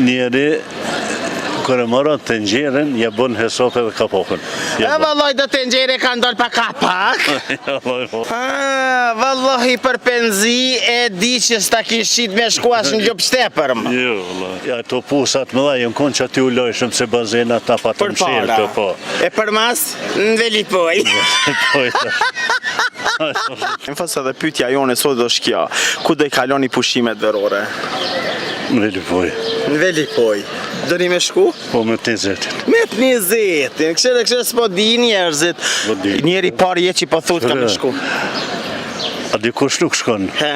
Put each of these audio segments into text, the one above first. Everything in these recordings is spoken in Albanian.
njeri kër e marat të nxjerën, ja bën hesop edhe kapokën. Vallaj do të nxjerë kanë dalë pa kapak. Vallahi për penzi e di që s'ta kishit me shkuash në Ljup Shtepër. Jo, vallaj. Ja, to pusat më dha, jënë konë që aty u lojshëm se bazena ta pa të mshirë të po. E për mas, në Velipoj. Në fësë edhe pyetja jone sot do shkja, ku do i kaloni pushimet verore? Në Velipoj. Në Velipoj. Dëni me shku? Po me të 20. Me të 20. Këshire s'po di njerëzit. Njeri pari je që po thut ka me shku. A dikush nuk shkon. He?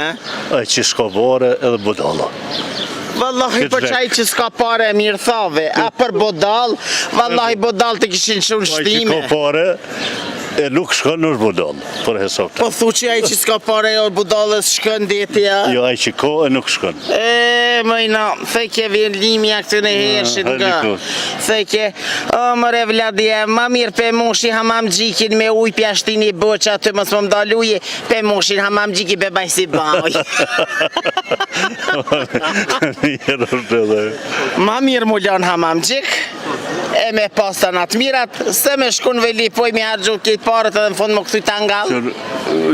Ai që s'ka bare edhe budalla. Vallahi për qaj që s'ka pare mirë thave, a për bodal, vallahi bodal të kishin shumë shtime. Ai që ka pare, e nuk shkon në budall, për hesop. Po thu që ai që s'ka pare o budallës shkon detja? Jo, ai që ka e nuk shkon. Mëjna, theke vjen limja këtë në hershit nga. Theke, o mëre vladje, ma mirë pe moshi hamam gjikin me uj pjashtin i bëqa aty mos më mdaluje, pe moshin hamam gjiki be baj si baj. Ma mirë mu lan hamam gjik, e me pasta në atë mirat, se me shkun Velipoj me hargju këtë parët edhe në fund më këthy tangal.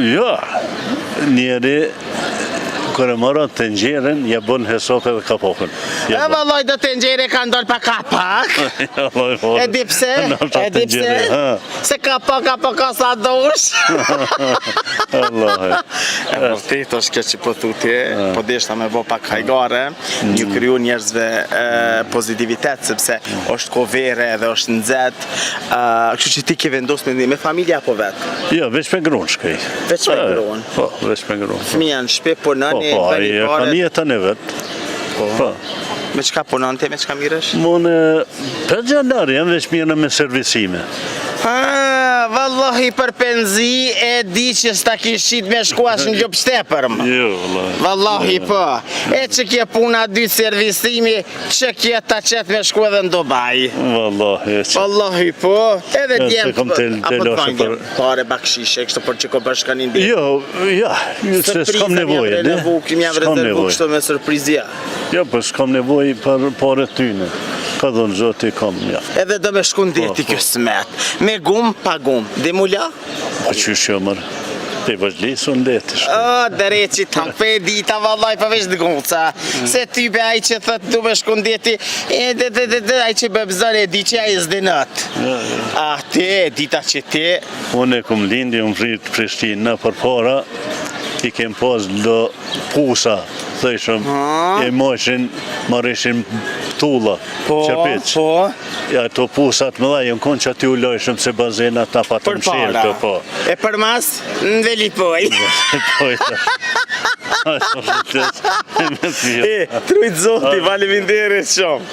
Ja, njeri kër e marat të nxjerën, ja bën hesop edhe kapokën. Vallaj do të nxjerë kanë dalë pa kapak. E di pse? E di pse? Se kapaka po ka sa dosh. Allah. E vërtet është kjo që po thutje, po deshta me bo pak hajgare, një kryu njerëzve pozitivitet, sepse është ko vere dhe është nxet. Kështu që ti ke vendos me familja apo vetë? Jo, veç me grunë shkej. Veç me grunë? Po, veç me grunë. Fëmija në shpe punën e veni pare? Po, ka jetën e vetë. Po. Me qka punën te, me qka miresh? Mune, për gjallarë, jam veç mirë me servisime. Vallahi për penzi e di që s'ta kishit me shkuash në Ljup Shtepër. Jo, vallahi. Vallahi po. E që kje puna 2 servisimi, që kje ta qetë me shku edhe në Dubai. Vallahi. Vallahi po. Edhe djemë. Apo të vangjem pare bakshishe, kështë për që ko bashkanin dhe. Jo, ja, se s'kam nevojë. Kim jam rezervu kështë me surprizja. Jo, për s'kam nevojë për pare tyne. Ka dhënë zoti kam, ja. Edhe do me shkun deti kjo smet. Me gum, pa gum. Dhe mula? Pa qysh jo mërë. Te vazhlisu në deti shku. Dere që ta pe dita vallaj përveç dhe goca. Se ty be aj që thët du me shkun deti, aj që bebzar e di që aj zdinat. Te, dita që te. Unë e kum lindi, unë vritë Prishtinë për para, i kem pas do pusa, thëshëm, e moshin, marishin tulla, qëpic. Po. Ja, to pusat më dha, jënë konë që aty u lojshëm se bazena ta pa të mshirë të po. E për mas, në Velipoj. Trujt zoti, valiminderit shumë.